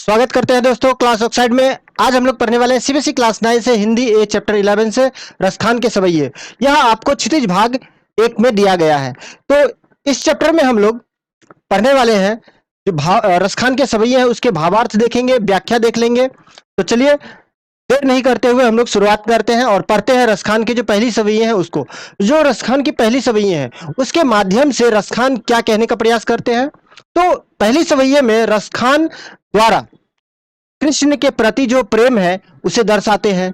स्वागत करते हैं दोस्तों क्लास ऑक्साइड में। आज हम लोग पढ़ने वाले हैं सीबीएसई क्लास 9 से हिंदी ए चैप्टर 11 से रसखान के सवैये। यह आपको क्षितिज भाग 1 में दिया गया है। तो इस चैप्टर में हम लोग पढ़ने वाले हैं जो रसखान के सवैये हैं उसके भावार्थ देखेंगे, व्याख्या देख लेंगे। तो चलिए देर नहीं करते हुए हम लोग शुरुआत करते हैं और पढ़ते हैं रसखान की जो पहली सवैये हैं उसको। जो रसखान की पहली सवैये हैं उसके माध्यम से रसखान क्या कहने का प्रयास करते हैं। तो पहली सवैये में रसखान द्वारा कृष्ण के प्रति जो प्रेम है उसे दर्शाते हैं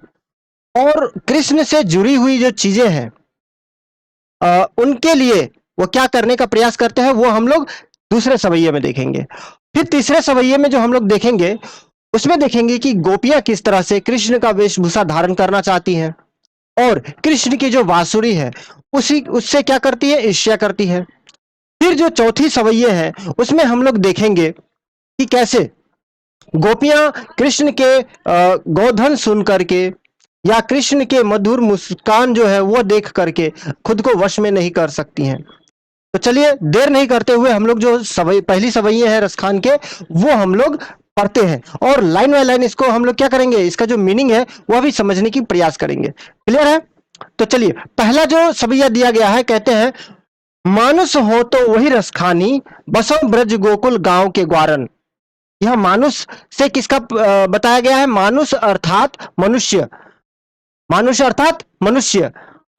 और कृष्ण से जुड़ी हुई जो चीजें हैं उनके लिए वो क्या करने का प्रयास करते हैं वो हम लोग दूसरे सवैये में देखेंगे। फिर तीसरे सवैये में जो हम लोग देखेंगे उसमें देखेंगे कि गोपियां किस तरह से कृष्ण का वेशभूषा धारण करना चाहती हैं और कृष्ण की जो बांसुरी है उसी उससे क्या करती है, ईर्ष्या करती है। फिर जो चौथी सवैये है उसमें हम लोग देखेंगे कि कैसे गोपियां कृष्ण के गोधन सुन करके या कृष्ण के मधुर मुस्कान जो है वो देख करके खुद को वश में नहीं कर सकती हैं। तो चलिए देर नहीं करते हुए हम लोग जो पहली सवैये है रसखान के वो हम लोग पढ़ते हैं और लाइन बाय लाइन इसको हम लोग क्या करेंगे, इसका जो मीनिंग है वह भी समझने की प्रयास करेंगे। क्लियर है? तो चलिए पहला जो सवैया दिया गया है, कहते हैं मानुष हो तो वही रसखानी, बसो ब्रज गोकुल गांव के ग्वारन। यह मानुष से किसका बताया गया है? मानुष अर्थात मनुष्य, मानुष अर्थात मनुष्य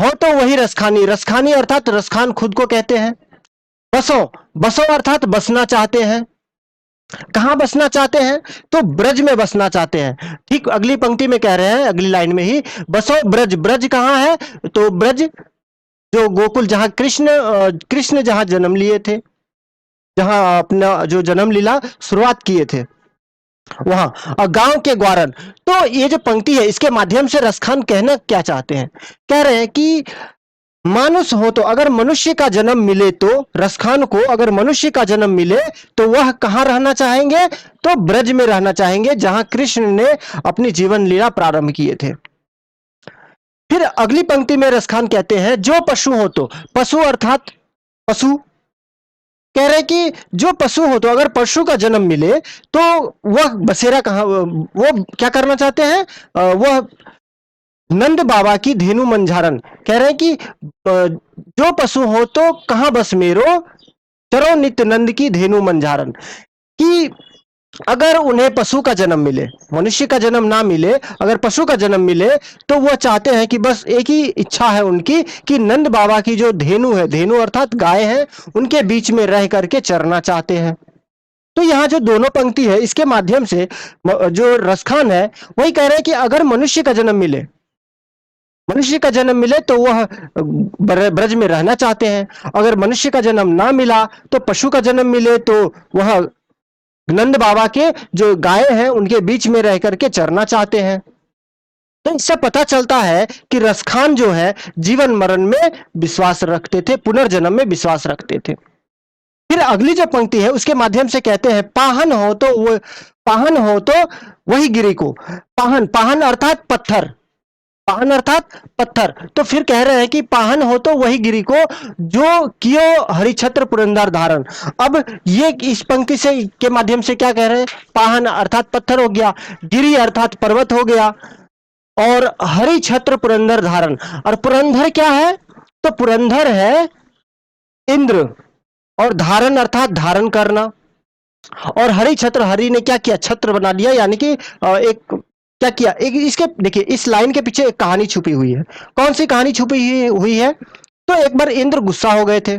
हो तो वही रसखानी, रसखानी अर्थात रसखान खुद को कहते हैं। बसो, बसो अर्थात बसना चाहते हैं। कहां बसना चाहते हैं? तो ब्रज में बसना चाहते हैं। ठीक अगली पंक्ति में कह रहे हैं, अगली लाइन में ही, बसो ब्रज। ब्रज कहां है? तो ब्रज जो गोकुल जहां कृष्ण जहां जन्म लिए थे, जहां अपना जो जन्म लीला शुरुआत किए थे वहां, और गांव के ग्वारन। तो ये जो पंक्ति है इसके माध्यम से रसखान कहना क्या चाहते हैं? कह रहे हैं कि मानुष हो तो, अगर मनुष्य का जन्म मिले तो रसखान को अगर मनुष्य का जन्म मिले तो वह कहां रहना चाहेंगे? तो ब्रज में रहना चाहेंगे जहां कृष्ण ने अपनी जीवन लीला प्रारंभ किए थे। फिर अगली पंक्ति में रसखान कहते हैं जो पशु हो तो, पशु अर्थात पशु, कह रहे कि जो पशु हो तो अगर पशु का जन्म मिले तो वह बसेरा कहाँ, वो क्या करना चाहते हैं? वह नंद बाबा की धेनु मंझारन। कह रहे हैं कि जो पशु हो तो कहाँ बस मेरो, चरो नित्य नंद की धेनु मंझारन। कि अगर उन्हें पशु का जन्म मिले, मनुष्य का जन्म ना मिले, अगर पशु का जन्म मिले तो वह चाहते हैं कि बस एक ही इच्छा है उनकी कि नंद बाबा की जो धेनु है, धेनु अर्थात गाय है, उनके बीच में रह करके चरना चाहते हैं। तो यहाँ जो दोनों पंक्ति है इसके माध्यम से जो रसखान है वही कह रहे हैं कि अगर मनुष्य का जन्म मिले, मनुष्य का जन्म मिले तो वह ब्रज में रहना चाहते हैं। अगर मनुष्य का जन्म ना मिला तो पशु का जन्म मिले तो वह नंद बाबा के जो गाय हैं उनके बीच में रह करके चरना चाहते हैं। तो इससे पता चलता है कि रसखान जो है जीवन मरण में विश्वास रखते थे, पुनर्जन्म में विश्वास रखते थे। फिर अगली जो पंक्ति है उसके माध्यम से कहते हैं पाहन हो तो वो, पाहन हो तो वही गिरी को। पाहन, पाहन अर्थात पत्थर, पाहन अर्थात पत्थर। तो फिर कह रहे हैं कि पाहन हो तो वही गिरी को जो कियो हरिछत्र पुरंदर धारण। अब ये इस पंक्ति से के माध्यम से क्या कह रहे हैं? पाहन अर्थात पत्थर हो गया, गिरी अर्थात पर्वत हो गया, और हरिछत्र पुरंदर धारण। और पुरंदर क्या है? तो पुरंदर है इंद्र, और धारण अर्थात धारण करना। और हरि छत्र, हरि ने क्या किया? छत्र बना दिया, यानी कि एक क्या किया, एक इसके देखिए इस लाइन के पीछे एक कहानी छुपी हुई है। कौन सी कहानी छुपी हुई है? तो एक बार इंद्र गुस्सा हो गए थे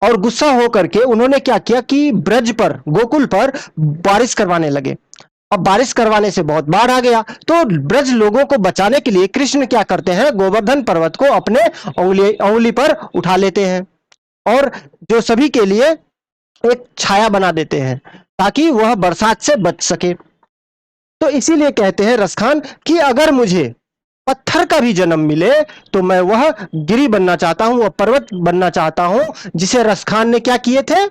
और गुस्सा हो करके उन्होंने क्या किया कि ब्रज पर, गोकुल पर बारिश करवाने लगे। अब बारिश करवाने से बहुत बाढ़ आ गया, तो ब्रज लोगों को बचाने के लिए कृष्ण क्या करते हैं? गोवर्धन पर्वत को अपने उंगली पर उठा लेते हैं और जो सभी के लिए एक छाया बना देते हैं ताकि वह बरसात से बच सके। तो इसीलिए कहते हैं रसखान कि अगर मुझे पत्थर का भी जन्म मिले तो मैं वह गिरी बनना चाहता हूं, वह पर्वत बनना चाहता हूं जिसे रसखान ने क्या किए थे?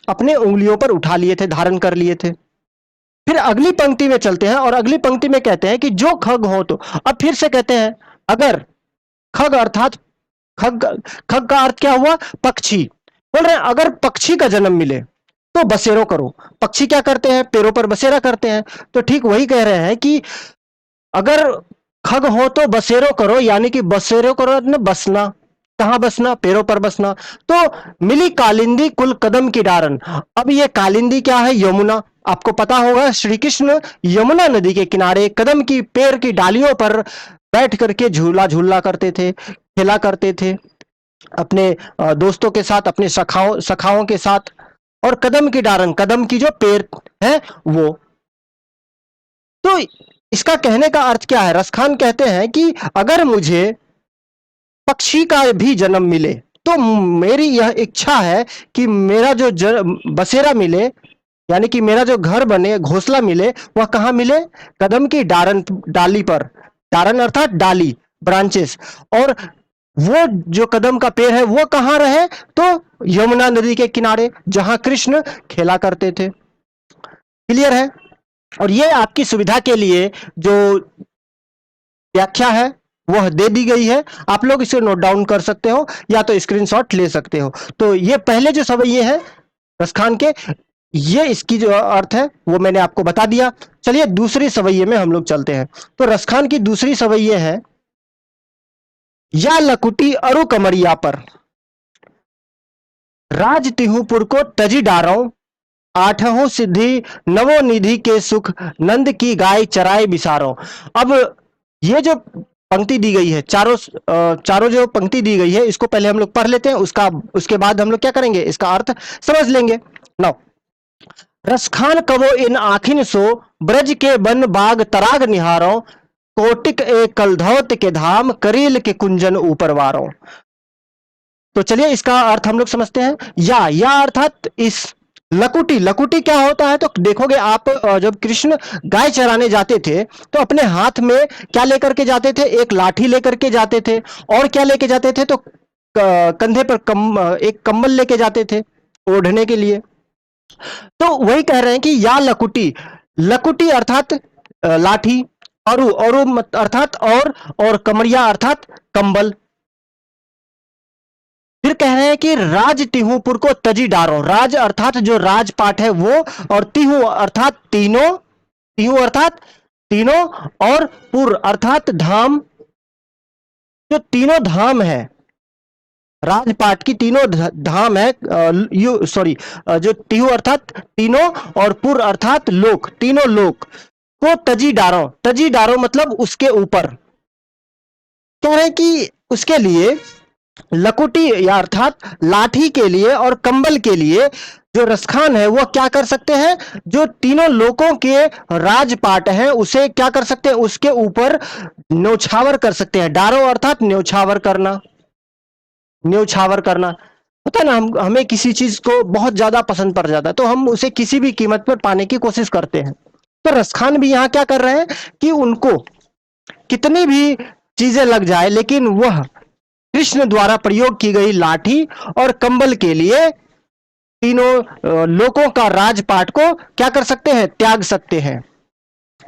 अपने उंगलियों पर उठा लिए थे, धारण कर लिए थे। फिर अगली पंक्ति में चलते हैं और अगली पंक्ति में कहते हैं कि जो खग हो तो, अब फिर से कहते हैं अगर, खग अर्थात खग, खग का अर्थ क्या हुआ? पक्षी। बोल रहे हैं अगर पक्षी का जन्म मिले तो बसेरो करो। पक्षी क्या करते हैं? पैरों पर बसेरा करते हैं। तो ठीक वही कह रहे हैं कि अगर खग हो तो बसेरो करो, यानी कि बसेरो करो न बसना। कहां बसना? पैरों पर बसना। तो मिली कालिंदी कुल कदम की डारन। अब ये कालिंदी क्या है? यमुना। आपको पता होगा श्री कृष्ण यमुना नदी के किनारे कदम की पेड़ की डालियों पर बैठ करके झूला झूला करते थे, खेला करते थे अपने दोस्तों के साथ, अपने सखाओं सखाओं के साथ। और कदम की डारन, कदम की जो पेड़ है वो। तो इसका कहने का अर्थ क्या है? रसखान कहते हैं कि अगर मुझे पक्षी का भी जन्म मिले तो मेरी यह इच्छा है कि मेरा जो बसेरा मिले, यानी कि मेरा जो घर बने, घोंसला मिले, वह कहाँ मिले? कदम की डारन, डाली पर। डारन अर्थात डाली, ब्रांचेस। और वो जो कदम का पेड़ है वो कहाँ रहे? तो यमुना नदी के किनारे, जहां कृष्ण खेला करते थे। क्लियर है? और ये आपकी सुविधा के लिए जो व्याख्या है वह दे दी गई है। आप लोग इसे नोट डाउन कर सकते हो या तो स्क्रीनशॉट ले सकते हो। तो ये पहले जो सवैये हैं रसखान के, ये इसकी जो अर्थ है वो मैंने आपको बता दिया। चलिए दूसरी सवैये में हम लोग चलते हैं। तो रसखान की दूसरी सवैये है, या लकुटी अरु कमरिया पर, राज तिहुपुर को तजी डारो, आठहों सिद्धि नवो निधि के सुख, नंद की गाय चराए बिसारो। अब ये जो पंक्ति दी गई है, चारों जो पंक्ति दी गई है, इसको पहले हम लोग पढ़ लेते हैं, उसके बाद हम लोग क्या करेंगे, इसका अर्थ समझ लेंगे। नाउ, रसखान कवो इन आखिन सो, ब्रज के बन बाग तराग निहारो, कोटिक ए कलधौत के धाम, करील के कुंजन ऊपर वारो। तो चलिए इसका अर्थ हम लोग समझते हैं। या अर्थात इस लकुटी, लकुटी क्या होता है? तो देखोगे आप, जब कृष्ण गाय चराने जाते थे तो अपने हाथ में क्या लेकर के जाते थे? एक लाठी लेकर के जाते थे। और क्या लेके जाते थे? तो कंधे पर एक कंबल लेके जाते थे ओढ़ने के लिए। तो वही कह रहे हैं कि या लकुटी, लकुटी अर्थात लाठी, और अर्थात और कमरिया अर्थात कंबल। फिर कह रहे हैं कि राज तिहुपुर को तजी डारो। राज अर्थात जो राजपाट है वो, और तिहु अर्थात तीनों, तिहु अर्थात तीनों, और पुर अर्थात धाम। जो तीनों धाम है, राजपाट की तीनों धाम है, जो तिहु अर्थात तीनों, और पुर अर्थात लोक, तीनों लोक को तजी डारो। तजी डारो मतलब उसके ऊपर। कह रहे हैं कि उसके लिए लकुटी या अर्थात लाठी के लिए और कंबल के लिए जो रसखान है वो क्या कर सकते हैं? जो तीनों लोकों के राजपाट हैं उसे क्या कर सकते हैं? उसके ऊपर न्योछावर कर सकते हैं। डारो अर्थात न्योछावर करना, न्योछावर करना। होता है ना, हमें किसी चीज को बहुत ज्यादा पसंद पड़ जाता है तो हम उसे किसी भी कीमत पर पाने की कोशिश करते हैं। तो रसखान भी यहाँ क्या कर रहे हैं कि उनको कितनी भी चीजें लग जाए, लेकिन वह कृष्ण द्वारा प्रयोग की गई लाठी और कंबल के लिए तीनों लोकों का राजपाट को क्या कर सकते हैं? त्याग सकते हैं।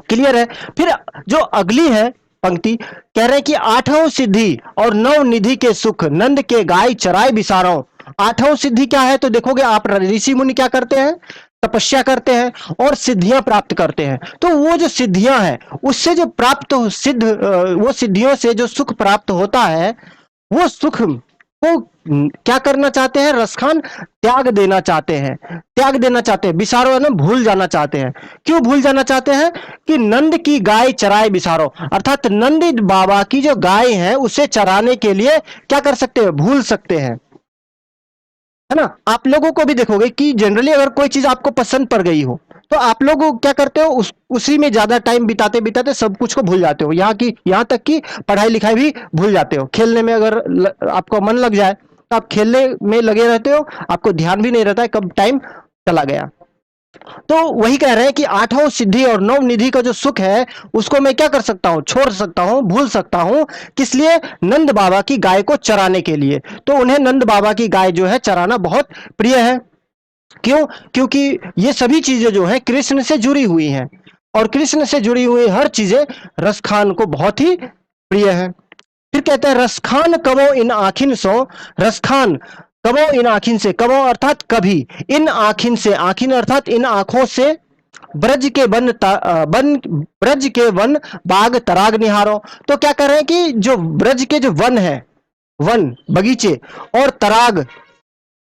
क्लियर है? फिर जो अगली है पंक्ति, कह रहे हैं कि आठों सिद्धि और नौ निधि के सुख, नंद के गाय चराए बिसारो। आठों सिद्धि क्या है? तो देखोगे आप, ऋषि मुनि क्या करते हैं? तपस्या करते हैं और सिद्धियां प्राप्त करते हैं। तो वो जो सिद्धियां हैं उससे जो प्राप्त वो सिद्धियों से जो सुख प्राप्त होता है, वो सुख को क्या करना चाहते हैं? रसखान त्याग देना चाहते हैं, त्याग देना चाहते हैं, बिसारो ना, भूल जाना चाहते हैं। क्यों भूल जाना चाहते हैं? कि नंद की गाय चराए बिसारो, अर्थात नंद बाबा की जो गाय है उसे चराने के लिए क्या कर सकते हैं? भूल सकते हैं। है ना? आप लोगों को भी देखोगे कि जनरली अगर कोई चीज आपको पसंद पड़ गई हो तो आप लोग क्या करते हो? उसी में ज्यादा टाइम बिताते बिताते सब कुछ को भूल जाते हो, यहाँ तक कि पढ़ाई लिखाई भी भूल जाते हो। खेलने में अगर आपको मन लग जाए तो आप खेलने में लगे रहते हो, आपको ध्यान भी नहीं रहता है कब टाइम चला गया। तो वही कह रहे हैं कि आठों सिद्धि और नौ निधि का जो सुख है उसको मैं क्या कर सकता हूं? छोड़ सकता हूं, भूल सकता हूं। किस लिए? नंद बाबा की गाय को चराने के लिए। तो उन्हें नंद बाबा की गाय जो है चराना बहुत प्रिय है। क्यों? क्योंकि ये सभी चीजें जो है कृष्ण से जुड़ी हुई हैं, और कृष्ण से जुड़ी हुई हर चीजें रसखान को बहुत ही प्रिय है। फिर कहते हैं रसखान कवो इन आखिन सो। रसखान कबो इन आखिन से, कबो अर्थात कभी, इन आखिन से, आखिन अर्थात इन आंखों से, ब्रज के ब्रज के वन बाग तराग निहारो। तो क्या कर रहे हैं कि जो ब्रज के जो वन है, वन बगीचे, और तराग,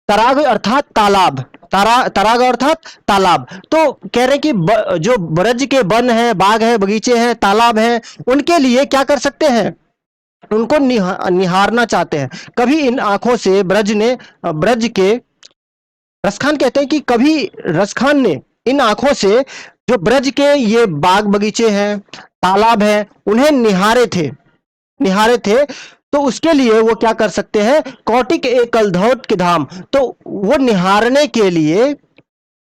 तराग अर्थात तालाब, तराग अर्थात तालाब। तो कह रहे हैं कि जो ब्रज के वन है, बाग है, बगीचे हैं, तालाब हैं, उनके लिए क्या कर सकते हैं, उनको निहारना चाहते हैं। कभी इन आंखों से ब्रज ने, ब्रज के, रसखान कहते हैं कि कभी रसखान ने इन आंखों से जो ब्रज के ये बाग बगीचे हैं, तालाब हैं, उन्हें निहारे थे, निहारे थे। तो उसके लिए वो क्या कर सकते हैं, कौटिक एक कलधौत के धाम, तो वो निहारने के लिए,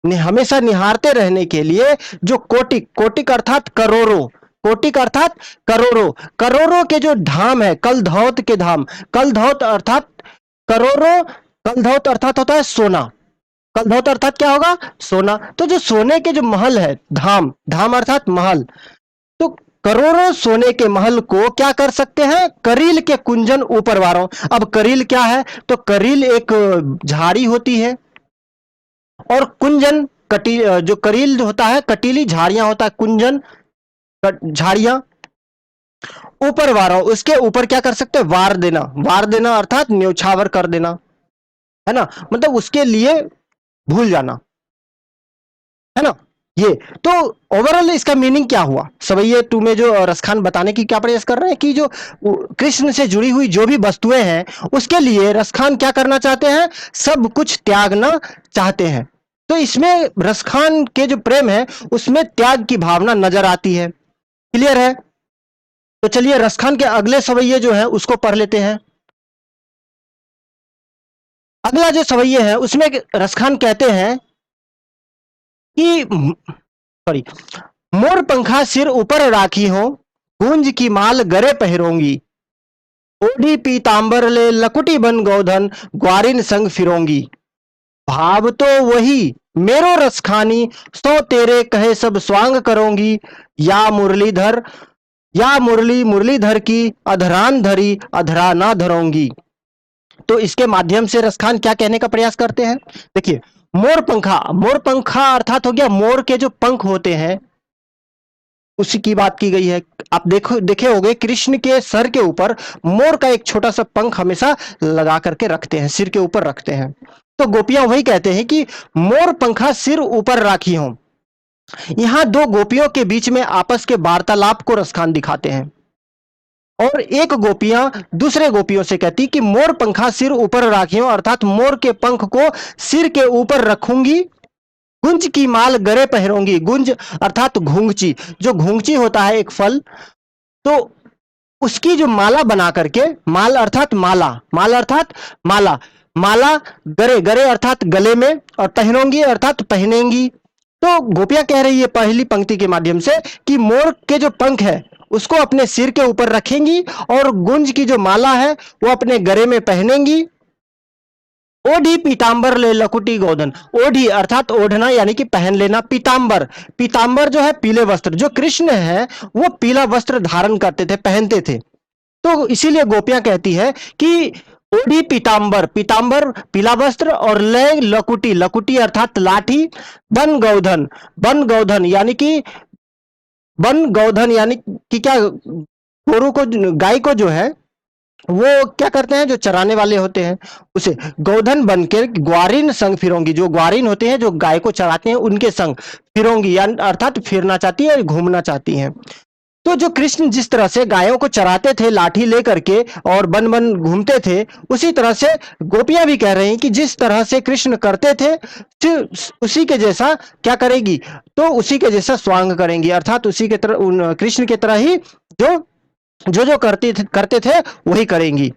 हमेशा निहारते रहने के लिए, जो कोटिक, कोटिक अर्थात करोड़ों, कोटिक अर्थात करोड़ों, करोड़ों के जो धाम है, कलधौत के धाम, कलधौत अर्थात करोड़ों, कलधौत अर्थात होता है सोना, कलधौत अर्थात क्या होगा, सोना। तो जो सोने के जो महल है, धाम, धाम अर्थात महल, तो करोड़ों सोने के महल को क्या कर सकते हैं, करील के कुंजन ऊपर वारों। अब करील क्या है, तो करील एक झाड़ी होती है, और कुंजन जो करील होता है, कटीली झाड़ियां होता है, कुंजन झाड़ियां, ऊपर वारों, उसके ऊपर क्या कर सकते हैं, वार देना, वार देना अर्थात न्यौछावर कर देना, है ना, मतलब उसके लिए भूल जाना, है ना। ये तो ओवरऑल इसका मीनिंग क्या हुआ, सवैये टू में जो रसखान बताने की क्या प्रयास कर रहे हैं कि जो कृष्ण से जुड़ी हुई जो भी वस्तुएं हैं, उसके लिए रसखान क्या करना चाहते हैं, सब कुछ त्यागना चाहते हैं। तो इसमें रसखान के जो प्रेम है, उसमें त्याग की भावना नजर आती है। क्लियर है। तो चलिए रसखान के अगले सवैये जो है उसको पढ़ लेते हैं। अगला जो सवैये है उसमें रसखान कहते हैं कि, सॉरी, मोर पंखा सिर ऊपर राखी हो, गूंज की माल गरे पहिरोंगी, ओढ़ी पीतांबर ले लकुटी बन गोधन, ग्वारिन संग फिरोंगी। भाव तो वही मेरो रसखानी, सो तेरे कहे सब स्वांग करोंगी, या मुरलीधर, या मुरली मुरलीधर की, अधरान धरी अधरा ना धरोंगी। तो इसके माध्यम से रसखान क्या कहने का प्रयास करते हैं, देखिए, मोर पंखा, मोर पंखा अर्थात हो गया मोर के जो पंख होते हैं, उसी की बात की गई है। आप देखो, देखे होंगे कृष्ण के सर के ऊपर मोर का एक छोटा सा पंख हमेशा लगा करके रखते हैं, सिर के ऊपर रखते हैं। तो गोपियां वही कहते हैं कि मोर पंखा सिर ऊपर राखी हो। यहां दो गोपियों के बीच में आपस के वार्तालाप को रसखान दिखाते हैं, और एक गोपियां दूसरे गोपियों से कहती कि मोर पंखा सिर ऊपर राखियो, अर्थात मोर के पंख को सिर के ऊपर रखूंगी, गुंज की माल गरे पहनूंगी। गुंज अर्थात घुंघची, जो घुंघची होता है एक फल, तो उसकी जो माला बना करके, माल अर्थात माला, माल अर्थात माला, माला गरे, गरे अर्थात गले में, और पहनूंगी अर्थात पहनेंगी। तो गोपियां कह रही है पहली पंक्ति के माध्यम से कि मोर के जो पंख है उसको अपने सिर के ऊपर रखेंगी, और गुंज की जो माला है वो अपने गले में पहनेंगी। ओढ़ी पीतांबर ले लकुटी गोधन, ओढ़ी अर्थात ओढ़ना यानी कि पहन लेना, पीतांबर, पीतांबर जो है पीले वस्त्र, जो कृष्ण है वो पीला वस्त्र धारण करते थे, पहनते थे। तो इसीलिए गोपियां कहती है कि ओढ़ी पीतांबर, पीतांबर पीला वस्त्र, और ले लकुटी, लकुटी अर्थात लाठी, बन गौधन, बन गौधन यानी कि, बन गौधन यानी कि क्या, गोरु को, गाय को जो है वो क्या करते हैं, जो चराने वाले होते हैं, उसे गोधन बनकर ग्वारिन संग फिरोंगी, जो ग्वारिन होते हैं जो गाय को चराते हैं उनके संग फिरोंगी, यानी अर्थात फिरना चाहती है, घूमना चाहती हैं। तो जो कृष्ण जिस तरह से गायों को चराते थे लाठी लेकर के और बन बन घूमते थे, उसी तरह से गोपियां भी कह रही हैं कि जिस तरह से कृष्ण करते थे, उसी के जैसा क्या करेगी, तो उसी के जैसा स्वांग करेंगी, अर्थात उसी के तरह, कृष्ण के तरह ही जो जो जो करते थे वही करेंगी।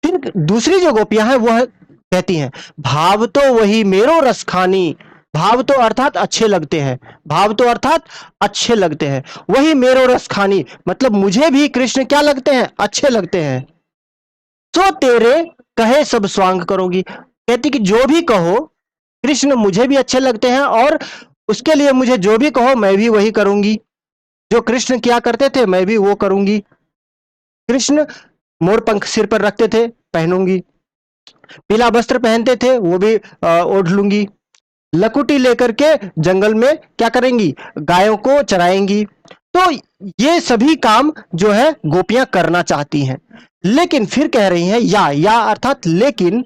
फिर दूसरी जो गोपियां हैं वह कहती हैं, भाव तो वही मेरो रसखानी, भाव तो अर्थात अच्छे लगते हैं, भाव तो अर्थात अच्छे लगते हैं, वही मेरो रसखानी, मतलब मुझे भी कृष्ण क्या लगते हैं, अच्छे लगते हैं। सो तेरे कहे सब स्वांग करूंगी, कहती कि जो भी कहो कृष्ण मुझे भी अच्छे लगते हैं, और उसके लिए मुझे जो भी कहो मैं भी वही करूंगी, जो कृष्ण क्या करते थे मैं भी वो करूंगी। कृष्ण मोर पंख सिर पर रखते थे, पहनूंगी। पीला वस्त्र पहनते थे, वो भी ओढ़ लूंगी। लकुटी लेकर के जंगल में क्या करेंगी, गायों को चराएंगी। तो ये सभी काम जो है गोपियां करना चाहती हैं। लेकिन फिर कह रही हैं या अर्थात लेकिन,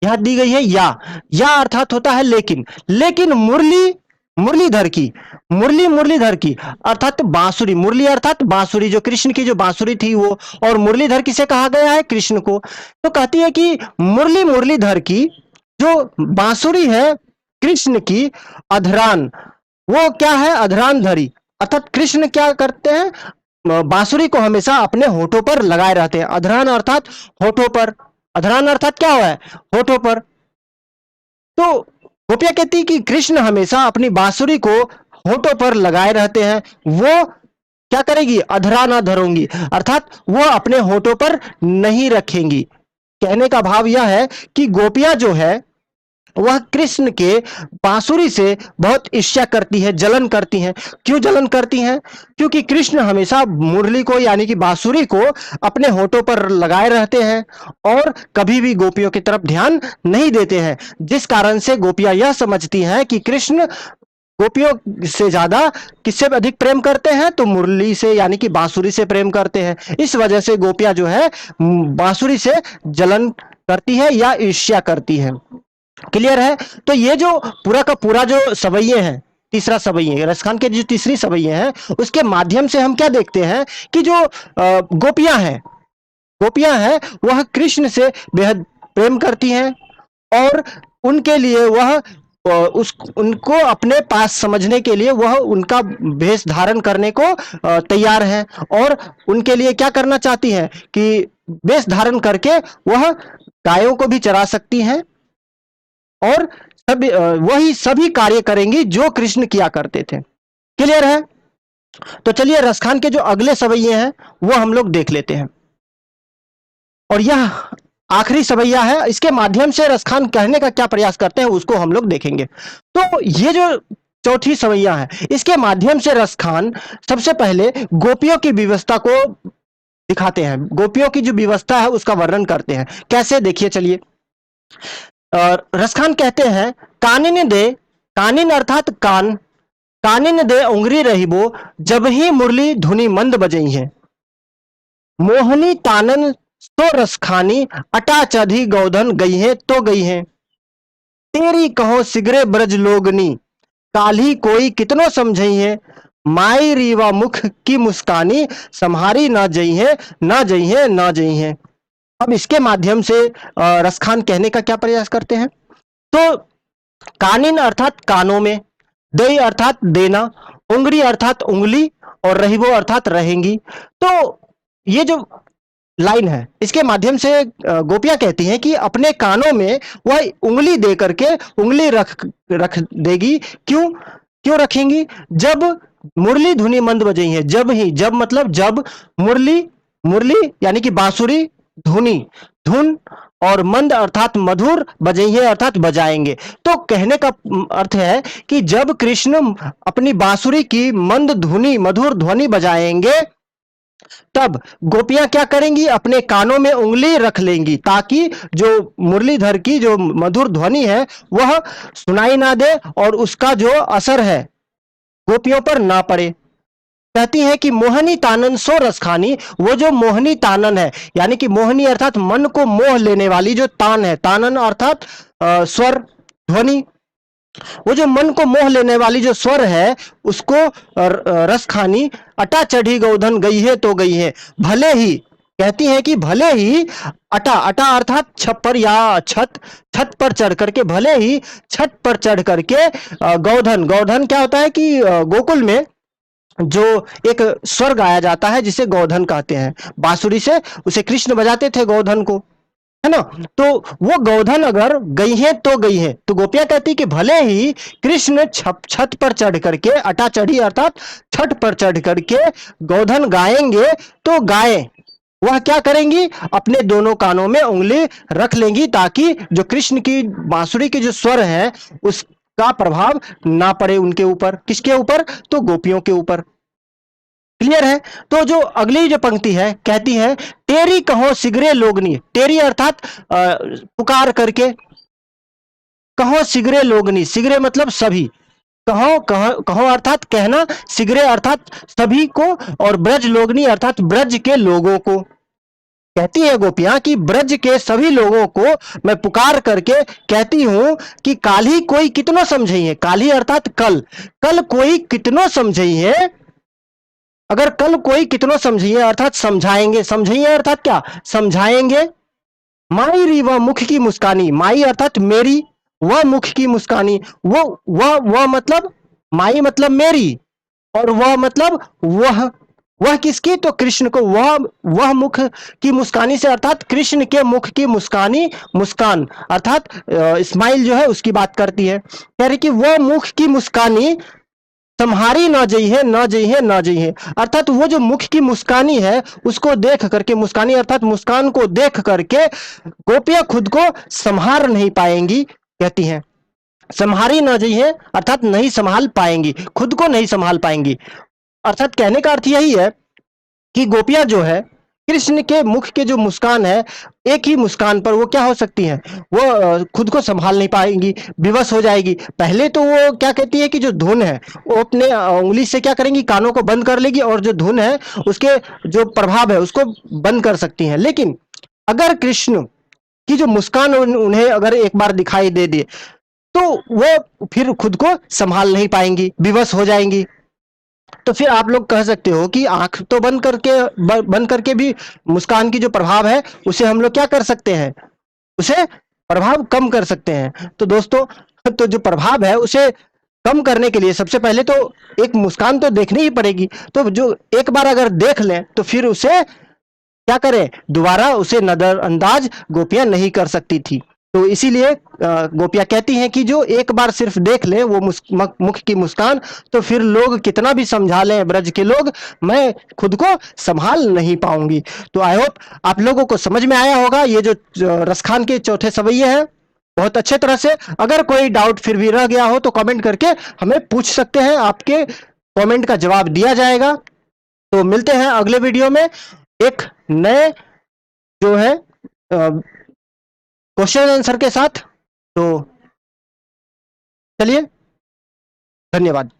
यहां दी गई है या अर्थात होता है लेकिन। लेकिन मुरली, मुरलीधर की, मुरलीधर की अर्थात बांसुरी, मुरली अर्थात बांसुरी, जो कृष्ण की जो बांसुरी थी वो, और मुरलीधर किसे कहा गया है, कृष्ण को। तो कहती है कि मुरलीधर की जो बांसुरी है कृष्ण की, अधरान, वो क्या है, अधरान धरी, अर्थात कृष्ण क्या करते हैं, बांसुरी को हमेशा अपने होठों पर लगाए रहते हैं। अधरान अर्थात होठों पर, अधरान अर्थात क्या हुआ है, होठों पर। तो गोपियां कहती कि कृष्ण हमेशा अपनी बांसुरी को होठों पर लगाए रहते हैं, वो क्या करेगी, अधरा ना धरूंगी, अर्थात वो अपने होठों पर नहीं रखेंगी। कहने का भाव यह है कि गोपियां जो है वह कृष्ण के बांसुरी से बहुत ईर्ष्या करती है, जलन करती हैं। क्यों जलन करती हैं, क्योंकि कृष्ण हमेशा मुरली को यानी कि बांसुरी को अपने होठों पर लगाए रहते हैं और कभी भी गोपियों की तरफ ध्यान नहीं देते हैं, जिस कारण से गोपियां यह समझती हैं कि कृष्ण गोपियों से ज्यादा किससे अधिक प्रेम करते हैं, तो मुरली से यानी कि बांसुरी से प्रेम करते हैं। इस वजह से गोपियां जो है बांसुरी से जलन करती है या ईर्ष्या करती है। क्लियर है। तो ये जो पूरा का पूरा जो सवैये हैं, तीसरा सवैये, रसखान के जो तीसरी सवैये हैं, उसके माध्यम से हम क्या देखते हैं कि जो गोपियां हैं, गोपियां हैं वह कृष्ण से बेहद प्रेम करती हैं और उनके लिए वह उस उनको अपने पास समझने के लिए वह उनका भेष धारण करने को तैयार है, और उनके लिए क्या करना चाहती हैं कि वेश धारण करके वह गायों को भी चरा सकती हैं और सभी वही सभी कार्य करेंगी जो कृष्ण किया करते थे। क्लियर है। तो चलिए रसखान के जो अगले सवैये हैं वो हम लोग देख लेते हैं, और यह आखिरी सवैया है, इसके माध्यम से रसखान कहने का क्या प्रयास करते हैं उसको हम लोग देखेंगे। तो ये जो चौथी सवैया है, इसके माध्यम से रसखान सबसे पहले गोपियों की व्यवस्था को दिखाते हैं, गोपियों की जो व्यवस्था है उसका वर्णन करते हैं। कैसे, देखिए चलिए। रसखान कहते हैं, कानिन दे, कानिन अर्थात कान, कानिन दे उंगरी रहीबो, जब ही मुरली धुनी मंद बजई है, मोहनी तानन सो रसखानी, अटा चधी गौधन गई है तो गई है, तेरी कहो सिगरे ब्रज लोगनी, काली कोई कितनो समझई है, माई रीवा मुख की मुस्कानी, संहारी ना जई है, ना जई है, ना जई है। अब इसके माध्यम से रसखान कहने का क्या प्रयास करते हैं, तो कानिन अर्थात कानों में, दई अर्थात देना, उंगली अर्थात उंगली, और रहीबो अर्थात रहेंगी। तो ये जो लाइन है इसके माध्यम से गोपियां कहती हैं कि अपने कानों में वह उंगली दे करके उंगली रख रख देगी। क्यों, क्यों रखेंगी, जब मुरली धुनी मंद बजई है, जब ही, जब मतलब जब मुरली, मुरली यानी कि बांसुरी, धुनी धुन, और मंद अर्थात मधुर, बजइये अर्थात बजाएंगे। तो कहने का अर्थ है कि जब कृष्ण अपनी बांसुरी की मंद धुनी, मधुर ध्वनि बजाएंगे, तब गोपियां क्या करेंगी, अपने कानों में उंगली रख लेंगी ताकि जो मुरलीधर की जो मधुर ध्वनि है वह सुनाई ना दे और उसका जो असर है गोपियों पर ना पड़े। कहती है कि मोहनी तानन सो रसखानी, वो जो मोहनी तानन है यानी कि मोहनी अर्थात मन को मोह लेने वाली जो तान है, तानन अर्थात स्वर, ध्वनि, वो जो मन को मोह लेने वाली जो स्वर है उसको रस खानी, अटा चढ़ी गोधन गई है तो गई है, भले ही, कहती है कि भले ही अटा, अटा अर्थात छप्पर या छत, छत पर चढ़ करके, भले ही छत पर चढ़ करके गोधन, गोधन क्या होता है कि गोकुल में जो एक स्वर गाया जाता है जिसे गोधन कहते हैं, बांसुरी से उसे कृष्ण बजाते थे गोधन को, है ना। तो वो गोधन अगर गई है तो गई है, तो गोपियां कहती कि भले ही कृष्ण छत पर चढ़ करके, अटा चढ़ी अर्थात छत पर चढ़ करके गोधन गाएंगे तो गाए, वह क्या करेंगी, अपने दोनों कानों में उंगली रख लेंगी ताकि जो कृष्ण की बांसुरी के जो स्वर है उसका प्रभाव ना पड़े उनके ऊपर। किसके ऊपर, तो गोपियों के ऊपर। क्लियर है? तो जो अगली जो पंक्ति है कहती है, तेरी कहो सिगरे लोगनी, तेरी अर्थात पुकार करके, कहो सिगरे लोगनी, सिगरे मतलब सभी, कहो कहो कहो अर्थात कहना, सिगरे अर्थात सभी को, और ब्रज लोगनी अर्थात ब्रज के लोगों को। कहती है गोपियां कि ब्रज के सभी लोगों को मैं पुकार करके कहती हूं कि काली कोई कितनो समझी है, काली अर्थात कल, कल कोई कितनो समझी है, अगर कल कोई कितनो समझिए अर्थात समझाएंगे, समझिए अर्थात क्या, समझाएंगे। माई री वह मुख की मुस्कानी, माई अर्थात मेरी, वह मुख की मुस्कानी, वो वह मतलब, माई मतलब मेरी, और वह मतलब वह किसकी, तो कृष्ण को, वह मुख की मुस्कानी से अर्थात कृष्ण के मुख की मुस्कानी, मुस्कान अर्थात स्माइल जो है उसकी बात करती है। कह रही कि वह मुख की मुस्कानी तुम्हारी ना जई है, ना जई है, ना जई है, अर्थात वो जो मुख की मुस्कानी है उसको देख करके, मुस्कानी अर्थात मुस्कान को देख करके गोपियां खुद को संभाल नहीं पाएंगी, कहती हैं संभारी ना जई है अर्थात नहीं संभाल पाएंगी, खुद को नहीं संभाल पाएंगी। अर्थात कहने का अर्थ यही है कि गोपियां जो है कृष्ण के मुख के जो मुस्कान है, एक ही मुस्कान पर वो क्या हो सकती हैं, वो खुद को संभाल नहीं पाएंगी, विवश हो जाएगी। पहले तो वो क्या कहती है कि जो धुन है वो अपने उंगली से क्या करेंगी, कानों को बंद कर लेगी, और जो धुन है उसके जो प्रभाव है उसको बंद कर सकती हैं। लेकिन अगर कृष्ण की जो मुस्कान उन्हें अगर एक बार दिखाई दे दे तो वो फिर खुद को संभाल नहीं पाएंगी, विवश हो जाएंगी। तो फिर आप लोग कह सकते हो कि आंख तो बंद करके भी मुस्कान की जो प्रभाव है उसे हम लोग क्या कर सकते हैं, उसे प्रभाव कम कर सकते हैं। तो दोस्तों, तो जो प्रभाव है उसे कम करने के लिए सबसे पहले तो एक मुस्कान तो देखनी ही पड़ेगी। तो जो एक बार अगर देख लें तो फिर उसे क्या करें, दोबारा उसे नजरअंदाज गोपियां नहीं कर सकती थी। तो इसीलिए गोपियां कहती हैं कि जो एक बार सिर्फ देख ले वो मुख की मुस्कान, तो फिर लोग कितना भी समझा लें ब्रज के लोग, मैं खुद को संभाल नहीं पाऊंगी। तो आई होप आप लोगों को समझ में आया होगा ये जो रसखान के चौथे सवैये हैं बहुत अच्छे तरह से। अगर कोई डाउट फिर भी रह गया हो तो कमेंट करके हमें पूछ सकते हैं, आपके कमेंट का जवाब दिया जाएगा। तो मिलते हैं अगले वीडियो में एक नए जो है क्वेश्चन आंसर के साथ। तो चलिए, धन्यवाद।